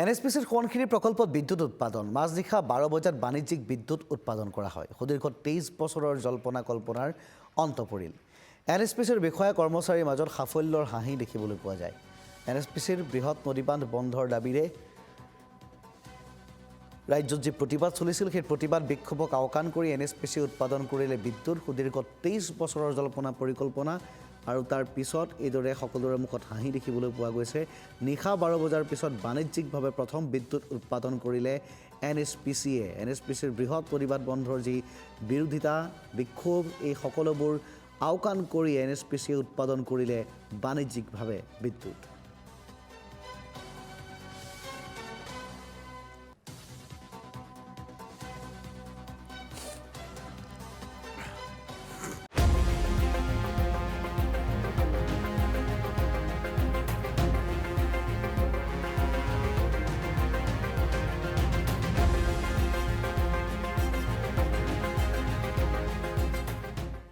এনএসপিসিৰ সোৱণশিৰি প্ৰকল্পত বিদ্যুৎ উৎপাদন মাজনিশা 12 বজাত বাণিজ্যিক বিদ্যুৎ উৎপাদন কৰা হয়। সুদীৰ্ঘ 23 বছৰৰ জল্পনা কল্পনাৰ অন্ত পৰিল। এনএসপিসিৰ বিষয়া কৰ্মচাৰীৰ মাজত সাফল্যৰ হাঁহি দেখিবলৈ পোৱা যায়। এনএসপিসিৰ বৃহৎ নদীবান্ধ বন্ধৰ দাবীৰে ৰাজ্যত যি প্ৰতিবাদ চলিছিল সেই প্ৰতিবাদ বিক্ষোভক আওকাণ কৰি এনএসপিসি উৎপাদন কৰিলে বিদ্যুৎ। সুদীৰ্ঘ 23 বছৰৰ জল্পনা পৰিকল্পনা আৰু তাৰ পিছত এইদৰে সকলোৰে মুখত হাঁহি দেখিবলৈ পোৱা গৈছে। নিশা 12 বজাৰ পিছত বাণিজ্যিকভাৱে প্ৰথম বিদ্যুৎ উৎপাদন কৰিলে এনএসপিচিয়ে। এনএসপিচিৰ বৃহৎ প্ৰতিবাদ বন্ধৰ যি বিৰোধিতা বিক্ষোভ এই সকলোবোৰ আওকাণ কৰি এনএসপিচিয়ে উৎপাদন কৰিলে বাণিজ্যিকভাৱে বিদ্যুৎ।